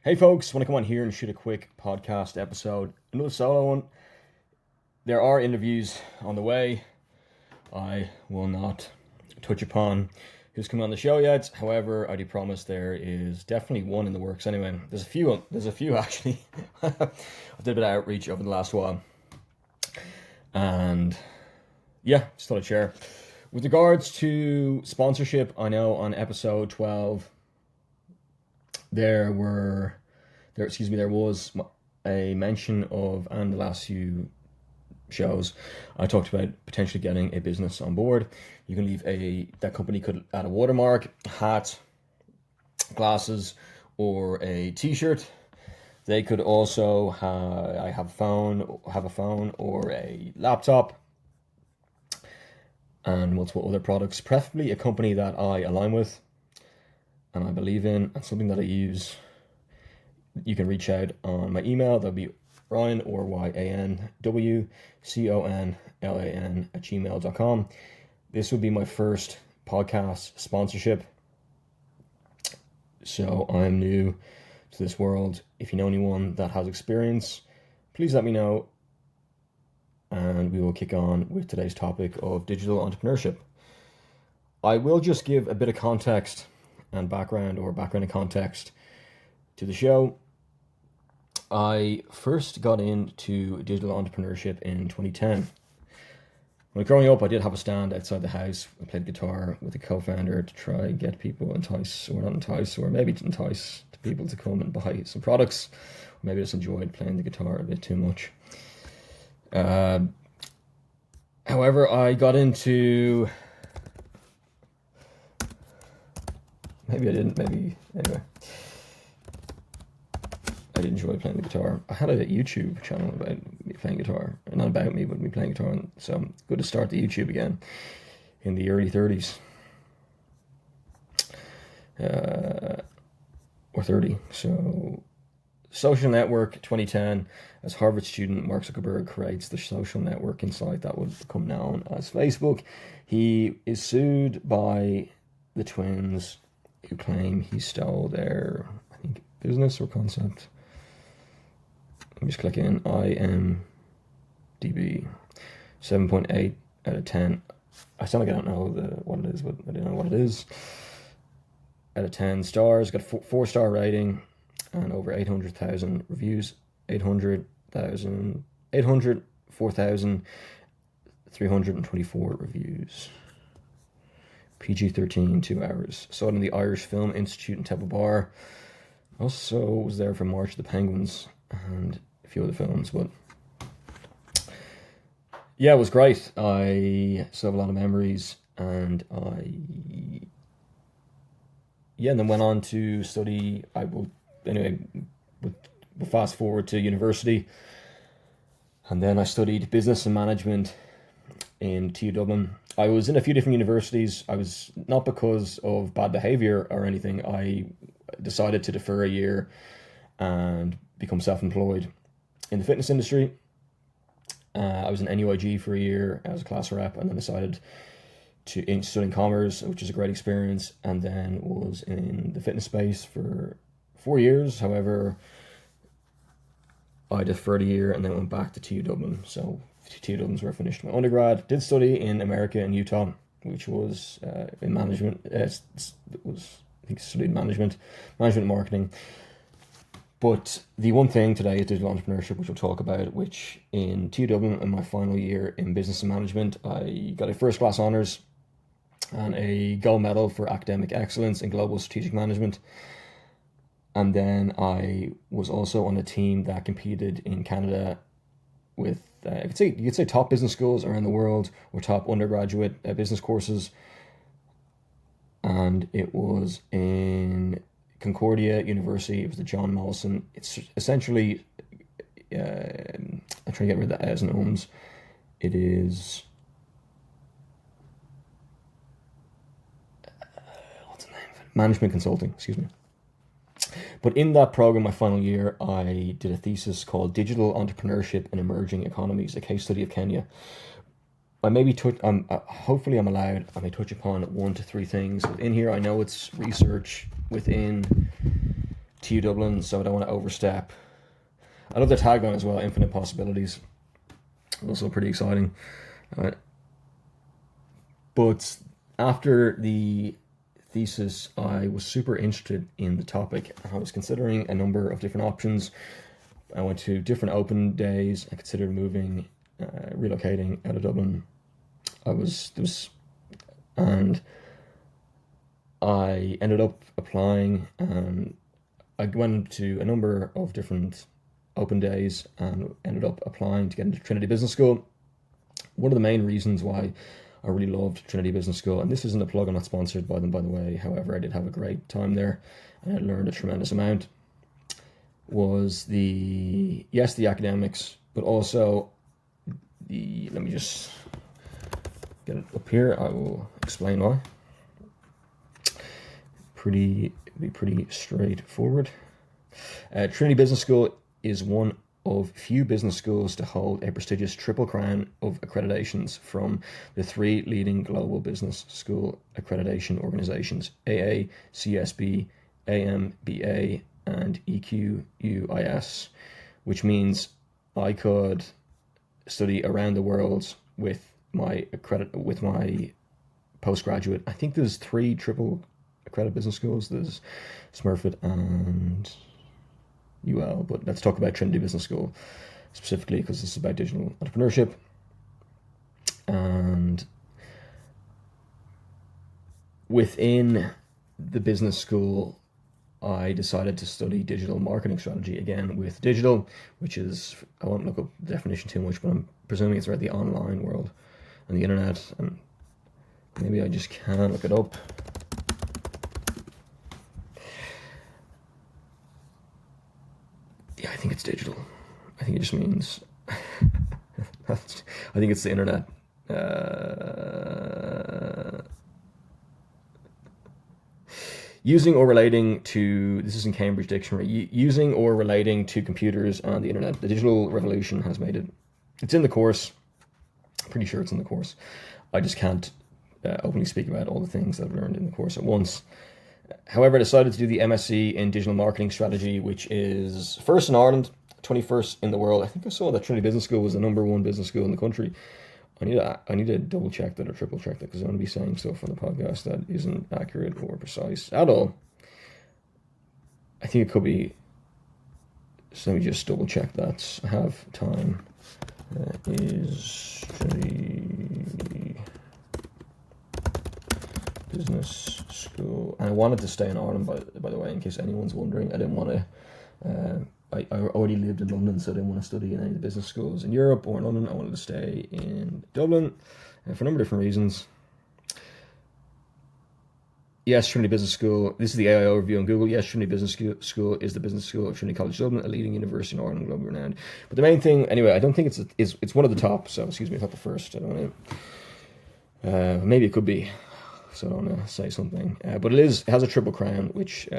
Hey folks, want to come on here and shoot a quick podcast episode, another solo one. There are interviews on the way. I will not touch upon who's coming on the show yet. However, I do promise there is definitely one in the works. Anyway, there's a few actually. I did a bit of outreach over the last while, and yeah, just thought I'd share. With regards to sponsorship, I know on episode 12 there was a mention of, and the last few shows, I talked about potentially getting a business on board. You can that company could add a watermark, hat, glasses, or a t-shirt. They could also have a phone or a laptop, and multiple other products, preferably a company that I align with and I believe in, and something that I use. You can reach out on my email. That'll be Ryan, or YANWCONLAN@gmail.com. This would be my first podcast sponsorship, so I'm new to this world. If you know anyone that has experience, please let me know, and we will kick on with today's topic of digital entrepreneurship. I will just give a bit of context and background and context to the show. I first got into digital entrepreneurship in 2010. When growing up, I did have a stand outside the house. I played guitar with a co-founder to try and get people to entice people to come and buy some products. Or maybe just enjoyed playing the guitar a bit too much. However, I got into... Maybe I didn't, anyway. I did enjoy playing the guitar. I had a YouTube channel about me playing guitar. Not about me, but me playing guitar. So good to start the YouTube again in the early 30s. Or 30. So social network 2010. As Harvard student Mark Zuckerberg creates the social networking site that would become known as Facebook. He is sued by the twins who claim he stole their, I think, business or concept. Let me just click in. IMDb 7.8 out of 10. I sound like I don't know what it is, but I don't know what it is. Out of 10 stars. Got 4-star rating and over 800,000 reviews. 804,324 reviews. PG-13, 2 hours. Saw it in the Irish Film Institute in Temple Bar. Also was there for March of the Penguins and a few other films, but yeah, it was great. I still have a lot of memories, and and then went on to study. We'll fast forward to university, and then I studied business and management in TU Dublin. I was in a few different universities. I was not because of bad behavior or anything. I decided to defer a year and become self-employed in the fitness industry. I was in NUIG for a year as a class rep, and then decided to study commerce, which was a great experience, and then was in the fitness space for 4 years. However, I deferred a year and then went back to TU Dublin. So TU Dublin's where I finished my undergrad. Did study in America, in Utah, which was in management. Studied management and marketing. But the one thing today is digital entrepreneurship, which we'll talk about, which in TU Dublin, in my final year in business and management, I got a first class honours and a gold medal for academic excellence in global strategic management. And then I was also on a team that competed in Canada with, you could say top business schools around the world, or top undergraduate business courses. And it was in Concordia University. It was the John Mollison. It's essentially, I'm trying to get rid of the as and ums. It is, what's the name of it? Management consulting, excuse me. But in that program, my final year, I did a thesis called Digital Entrepreneurship in Emerging Economies, a case study of Kenya. I maybe hopefully I'm allowed, I may touch upon 1 to 3 things within here. I know it's research within TU Dublin, so I don't want to overstep. I love their tagline as well, infinite possibilities. Also pretty exciting. But after the thesis, I was super interested in the topic. I was considering a number of different options. I went to different open days. I considered moving, relocating out of Dublin. And I ended up applying, and I went to a number of different open days and ended up applying to get into Trinity Business School. One of the main reasons why I really loved Trinity Business School, and this isn't a plug, I'm not sponsored by them, by the way, however, I did have a great time there and I learned a tremendous amount, was the academics, but also let me just get it up here, I will explain why. Be pretty straightforward. Trinity Business School is one of few business schools to hold a prestigious triple crown of accreditations from the three leading global business school accreditation organizations, AACSB, AMBA, and EQUIS, which means I could study around the world with my postgraduate. I think there's 3 triple accredited business schools. There's Smurfit and UL, but let's talk about Trinity Business School specifically because this is about digital entrepreneurship. And within the business school, I decided to study digital marketing strategy, again with digital, which is, I won't look up the definition too much, but I'm presuming it's about the online world and the internet, and maybe I just can look it up. Yeah, I think it's digital. I think it just means, I think it's the internet. Using or relating to, this is in Cambridge Dictionary, using or relating to computers and the internet. The digital revolution has made it. It's in the course. Pretty sure it's in the course. I just can't openly speak about all the things that I've learned in the course at once. However, I decided to do the MSc in digital marketing strategy, which is first in Ireland, 21st in the world. I think I saw that Trinity Business School was the #1 business school in the country. I need to double check that or triple check that, because I'm going to be saying stuff on the podcast that isn't accurate or precise at all. I think it could be. So let me just double check that. I have time. Is Trinity Business School, and I wanted to stay in Ireland, by the way, in case anyone's wondering. I didn't want to. I already lived in London, so I didn't want to study in any of the business schools in Europe or in London. I wanted to stay in Dublin for a number of different reasons. Yes, Trinity Business School. This is the AI overview on Google. Yes, Trinity Business School is the business school of Trinity College Dublin, a leading university in Ireland, globally renowned. But the main thing, anyway, I don't think it's one of the top. So excuse me, it's not the first. I don't want to. Maybe it could be. So I don't want to say something. But it has a triple crown, which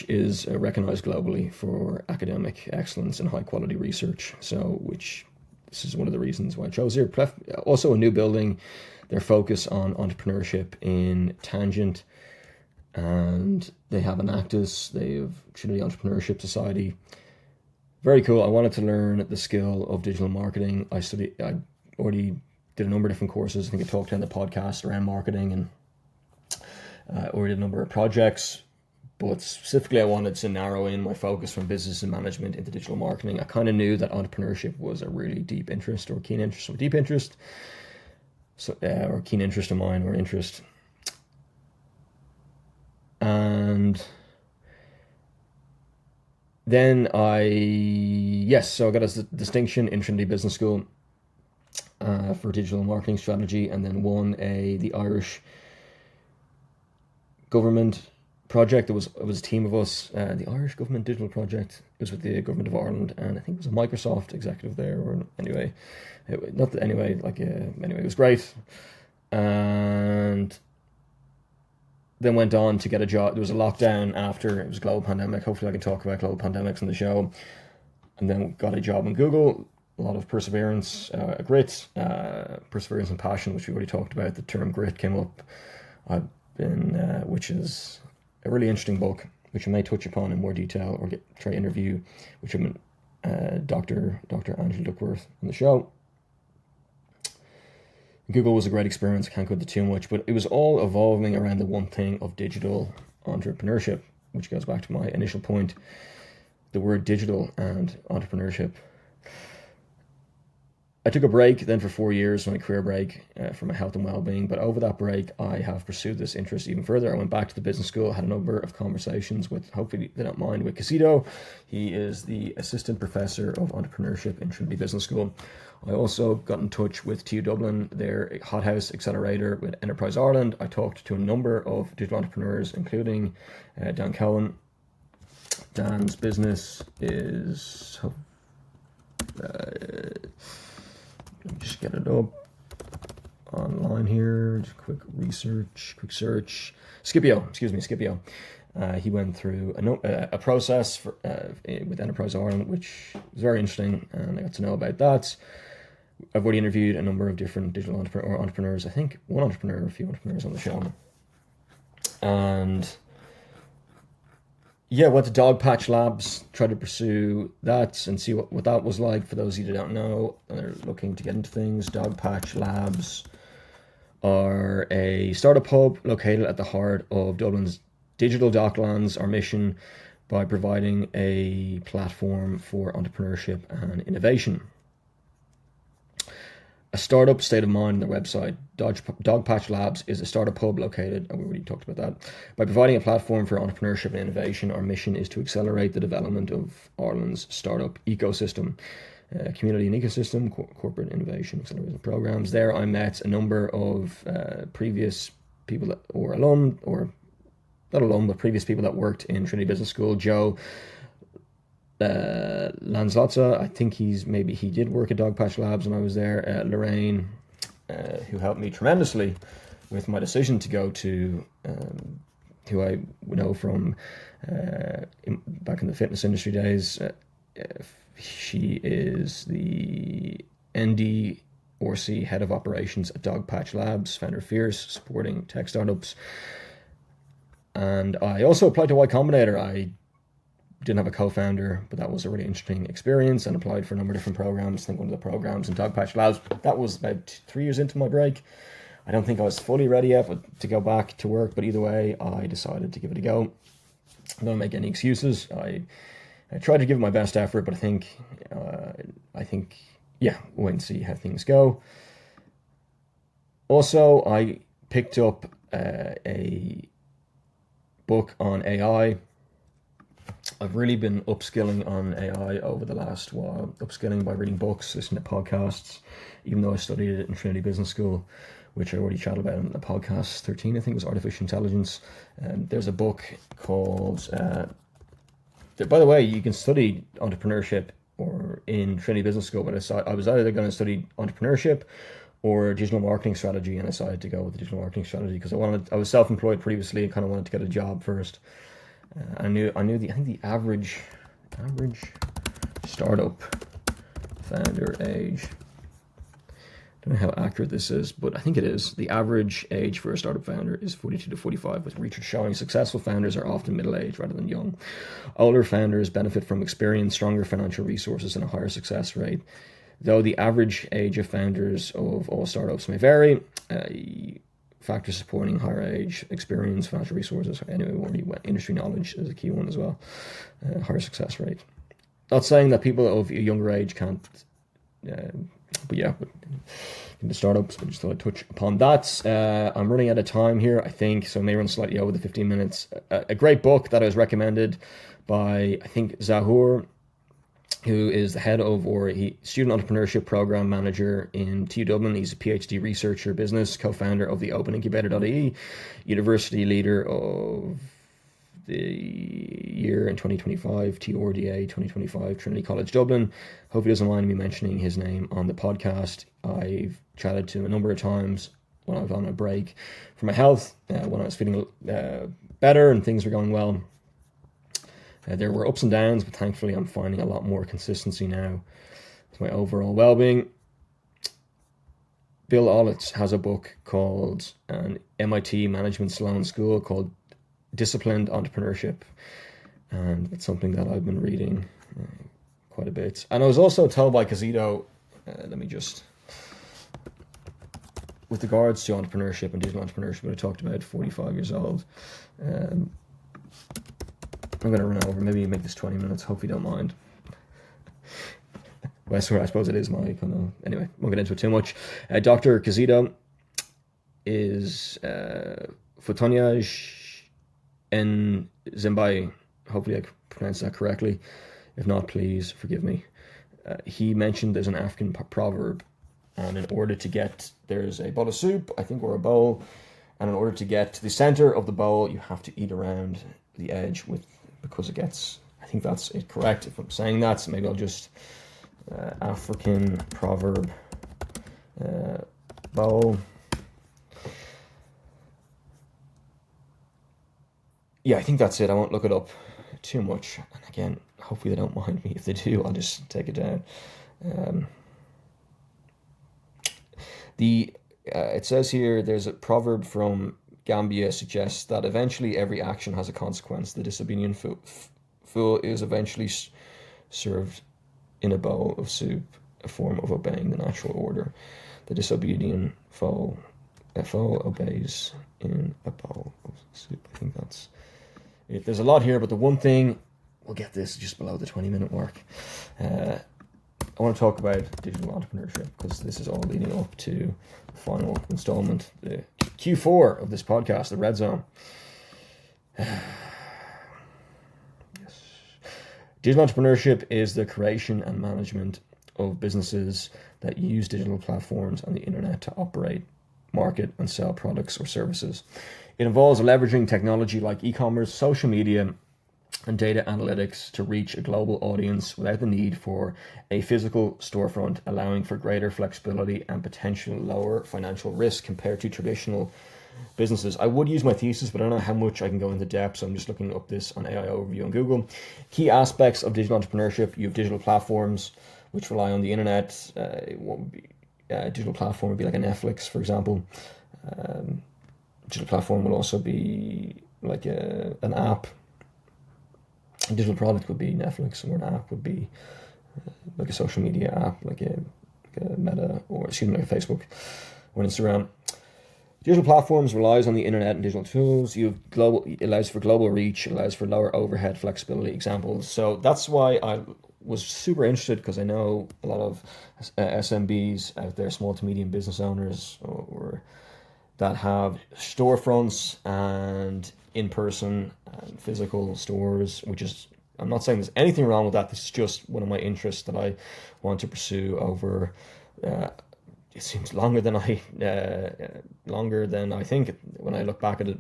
is recognized globally for academic excellence and high quality research. So, this is one of the reasons why I chose here. Also a new building, their focus on entrepreneurship in Tangent, and they have an Actus, they have Trinity Entrepreneurship Society. Very cool. I wanted to learn the skill of digital marketing. I already did a number of different courses. I think I talked on the podcast around marketing, and already did a number of projects. But specifically, I wanted to narrow in my focus from business and management into digital marketing. I kind of knew that entrepreneurship was a really deep interest, or keen interest, or deep interest, or keen interest of mine, or interest. And then so I got a distinction in Trinity Business School for digital marketing strategy, and then won the Irish government project. It was a team of us, the Irish government digital project. It was with the government of Ireland, and I think it was a Microsoft executive there, or anyway, it was great. And then went on to get a job. There was a lockdown after, it was a global pandemic. Hopefully I can talk about global pandemics on the show. And then got a job in Google. A lot of perseverance, grit, perseverance and passion, which we already talked about. The term grit came up. I've been, which is a really interesting book, which I may touch upon in more detail or try to interview, which I'm Dr. Angela Duckworth on the show. Google was a great experience. I can't go into too much, but it was all evolving around the one thing of digital entrepreneurship, which goes back to my initial point, the word digital and entrepreneurship. I took a break then for 4 years, my career break for my health and well-being. But over that break, I have pursued this interest even further. I went back to the business school, had a number of conversations with, hopefully they don't mind, with Casito. He is the assistant professor of entrepreneurship in Trinity Business School. I also got in touch with TU Dublin, their hothouse accelerator with Enterprise Ireland. I talked to a number of digital entrepreneurs, including Dan Cohen. Dan's business is... let me just get it up online here. Just quick search. Scipio. He went through a process with Enterprise Ireland, which was very interesting, and I got to know about that. I've already interviewed a number of different digital entrepreneurs. I think a few entrepreneurs on the show. And yeah, went to Dogpatch Labs, tried to pursue that and see what that was like. For those of you that don't know and are looking to get into things, Dogpatch Labs are a startup hub located at the heart of Dublin's digital docklands. Our mission by providing a platform for entrepreneurship and innovation. A startup state of mind on their website. Dogpatch Labs is a startup hub located, and we already talked about that. By providing a platform for entrepreneurship and innovation, our mission is to accelerate the development of Ireland's startup ecosystem, community and ecosystem, corporate innovation, acceleration programs. There I met a number of previous people that, or alum, or not alum, but previous people that worked in Trinity Business School. Joe Lanzlotza, I think he did work at Dogpatch Labs when I was there. Lorraine, who helped me tremendously with my decision to go to, who I know from back in the fitness industry days. She is the ND or C head of operations at Dogpatch Labs, founder of Fierce, supporting tech startups. And I also applied to Y Combinator. I didn't have a co-founder, but that was a really interesting experience, and applied for a number of different programs. I think one of the programs in Dogpatch Labs, that was about 3 years into my break. I don't think I was fully ready yet to go back to work, but either way, I decided to give it a go. I don't make any excuses. I tried to give it my best effort, but I think, wait and see how things go. Also, I picked up a book on AI. I've really been upskilling on AI over the last while, upskilling by reading books, listening to podcasts, even though I studied it in Trinity Business School, which I already chatted about in the podcast 13, I think it was Artificial Intelligence. There's a book called, by the way, you can study entrepreneurship or in Trinity Business School, but I was either going to study entrepreneurship or digital marketing strategy, and I decided to go with the digital marketing strategy because I was self-employed previously and kind of wanted to get a job first. I think the average startup founder age, don't know how accurate this is, but I think it is. The average age for a startup founder is 42 to 45, with research showing successful founders are often middle-aged rather than young. Older founders benefit from experience, stronger financial resources, and a higher success rate. Though the average age of founders of all startups may vary, factors supporting higher age, experience, financial resources, anyway, industry knowledge is a key one as well. Higher success rate. Not saying that people of a younger age can't, but in the startups, I just thought I'd touch upon that. I'm running out of time here, I think, so I may run slightly over the 15 minutes. A great book that I was recommended by, I think, Zahur, who is the head of student entrepreneurship program manager in TU Dublin. He's a PhD researcher, business co-founder of the Open Incubator.ie, university leader of the year in 2025, TURDA 2025, Trinity College Dublin. Hope he doesn't mind me mentioning his name on the podcast. I've chatted to him a number of times when I was on a break for my health, when I was feeling better and things were going well. There were ups and downs, but thankfully I'm finding a lot more consistency now with my overall well-being. Bill Ollitz has a book called an MIT Management Sloan School called disciplined entrepreneurship, and it's something that I've been reading quite a bit. And I was also told by Casito, with regards to entrepreneurship and digital entrepreneurship, when I talked about 45 years old, I'm going to run over, maybe make this 20 minutes, hope you don't mind. Well, I suppose it is my kind of, anyway, won't get into it too much. Dr. Casito is Futonyaj N. Zimbai. Hopefully I pronounced that correctly. If not, please forgive me. He mentioned there's an African proverb, and in order to get, there's a bowl of soup, I think, or a bowl, and in order to get to the center of the bowl, you have to eat around the edge because it gets, I think that's it correct if I'm saying that, so maybe I'll just, African proverb, bowl. Yeah, I think that's it. I won't look it up too much. And again, hopefully they don't mind me. If they do, I'll just take it down. It says here, there's a proverb from Gambia suggests that eventually every action has a consequence. The disobedient fool is eventually served in a bowl of soup, a form of obeying the natural order. The disobedient fool obeys in a bowl of soup. I think that's it. There's a lot here, but the one thing, we'll get this just below the 20-minute mark. I want to talk about digital entrepreneurship because this is all leading up to the final installment, the Q4 of this podcast, the Red Zone. Digital entrepreneurship is the creation and management of businesses that use digital platforms and the internet to operate, market, and sell products or services. It involves leveraging technology like e-commerce, social media, and data analytics to reach a global audience without the need for a physical storefront, allowing for greater flexibility and potential lower financial risk compared to traditional businesses. I would use my thesis, but I don't know how much I can go into depth, so I'm just looking up this on AI Overview on Google. Key aspects of digital entrepreneurship: you have digital platforms which rely on the internet. Digital platform would be like a Netflix, for example. Digital platform will also be like an app. A digital product would be Netflix, or an app would be like a social media app, like a Meta, or like a Facebook or Instagram. Digital platforms relies on the internet and digital tools. It allows for global reach. It allows for lower overhead flexibility. Examples. So that's why I was super interested, because I know a lot of SMBs out there, small to medium business owners, or that have storefronts and in-person and physical stores, which is, I'm not saying there's anything wrong with that. This is just one of my interests that I want to pursue over, it seems longer than I think when I look back at it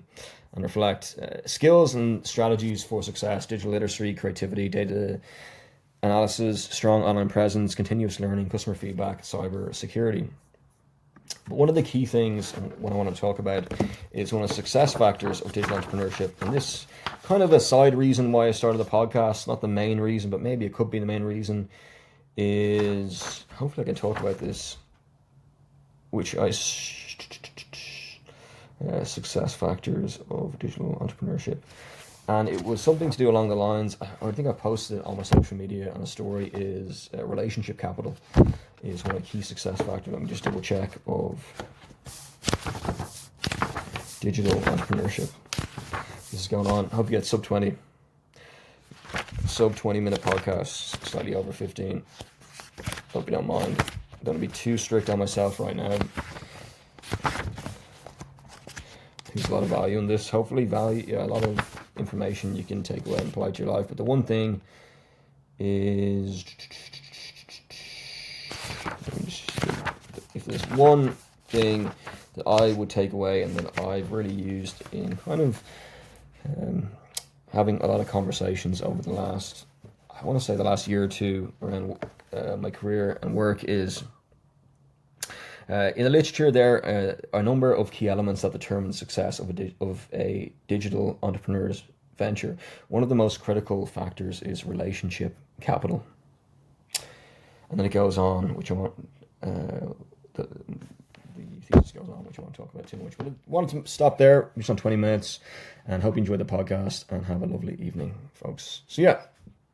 and reflect. Skills and strategies for success: digital literacy, creativity, data analysis, strong online presence, continuous learning, customer feedback, cyber security. But one of the key things, and what I want to talk about, is one of the success factors of digital entrepreneurship. And this kind of a side reason why I started the podcast, not the main reason, but maybe it could be the main reason, is hopefully I can talk about this, which success factors of digital entrepreneurship. And it was something to do along the lines, I think I posted it on my social media on a story, is relationship capital is one of the key success factors. Let me just double check of digital entrepreneurship. This is going on. I hope you get sub 20 minute podcasts, slightly over 15. Hope you don't mind. I'm going to be too strict on myself right now. There's a lot of value in this. Hopefully a lot of information you can take away and apply to your life. But the one thing is, if there's one thing that I would take away and that I've really used in kind of having a lot of conversations over the last year or two around my career and work, is in the literature there are a number of key elements that determine the success of a digital entrepreneur's venture. One of the most critical factors is relationship capital. And then it goes on, which I want, the thesis goes on, which I won't talk about too much. But I wanted to stop there, just on 20 minutes, and hope you enjoyed the podcast and have a lovely evening, folks. So yeah,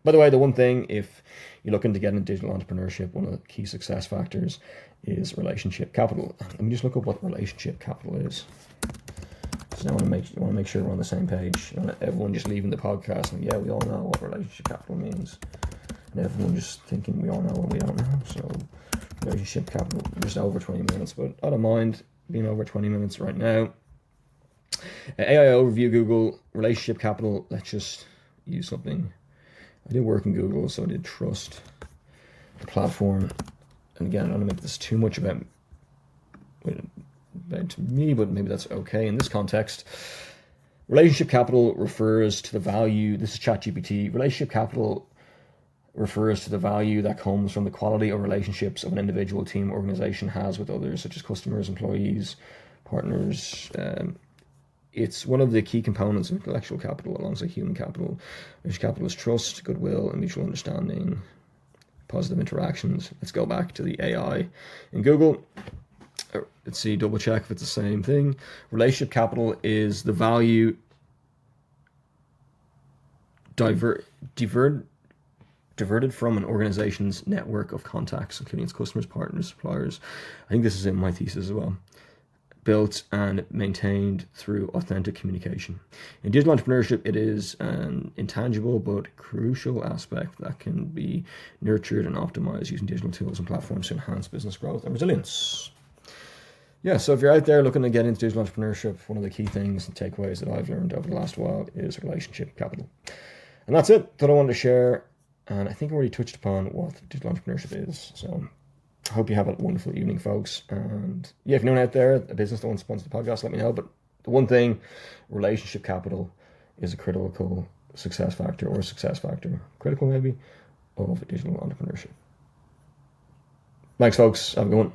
by the way, the one thing, if you're looking to get into digital entrepreneurship, one of the key success factors is relationship capital. Let me just look up what relationship capital is. So I want to make sure we're on the same page. You know, everyone just leaving the podcast and yeah, we all know what relationship capital means. And everyone just thinking we all know and we don't know. So relationship capital, just over 20 minutes, but I don't mind being over 20 minutes right now. AI overview, Google, relationship capital. Let's just use something. I did work in Google, so I did trust the platform. And again, I don't want to make this too much about me, but maybe that's okay in this context. Relationship capital refers to the value. This is ChatGPT. Relationship capital refers to the value that comes from the quality of relationships of an individual, team, organization has with others, such as customers, employees, partners. It's one of the key components of intellectual capital alongside human capital. Relationship capital is trust, goodwill, and mutual understanding, positive interactions. Let's go back to the AI in Google. Let's see, double check if it's the same thing. Relationship capital is the value diverted from an organization's network of contacts, including its customers, partners, suppliers. I think this is in my thesis as well. Built and maintained through authentic communication. In digital entrepreneurship, it is an intangible but crucial aspect that can be nurtured and optimized using digital tools and platforms to enhance business growth and resilience. Yeah, so if you're out there looking to get into digital entrepreneurship, one of the key things and takeaways that I've learned over the last while is relationship capital. And that's it that I wanted to share. And I think I already touched upon what digital entrepreneurship is. So I hope you have a wonderful evening, folks. And yeah, if you're anyone out there, a business that wants to sponsor the podcast, let me know. But the one thing, relationship capital is a critical success factor, critical maybe, of digital entrepreneurship. Thanks, folks. Have a good one.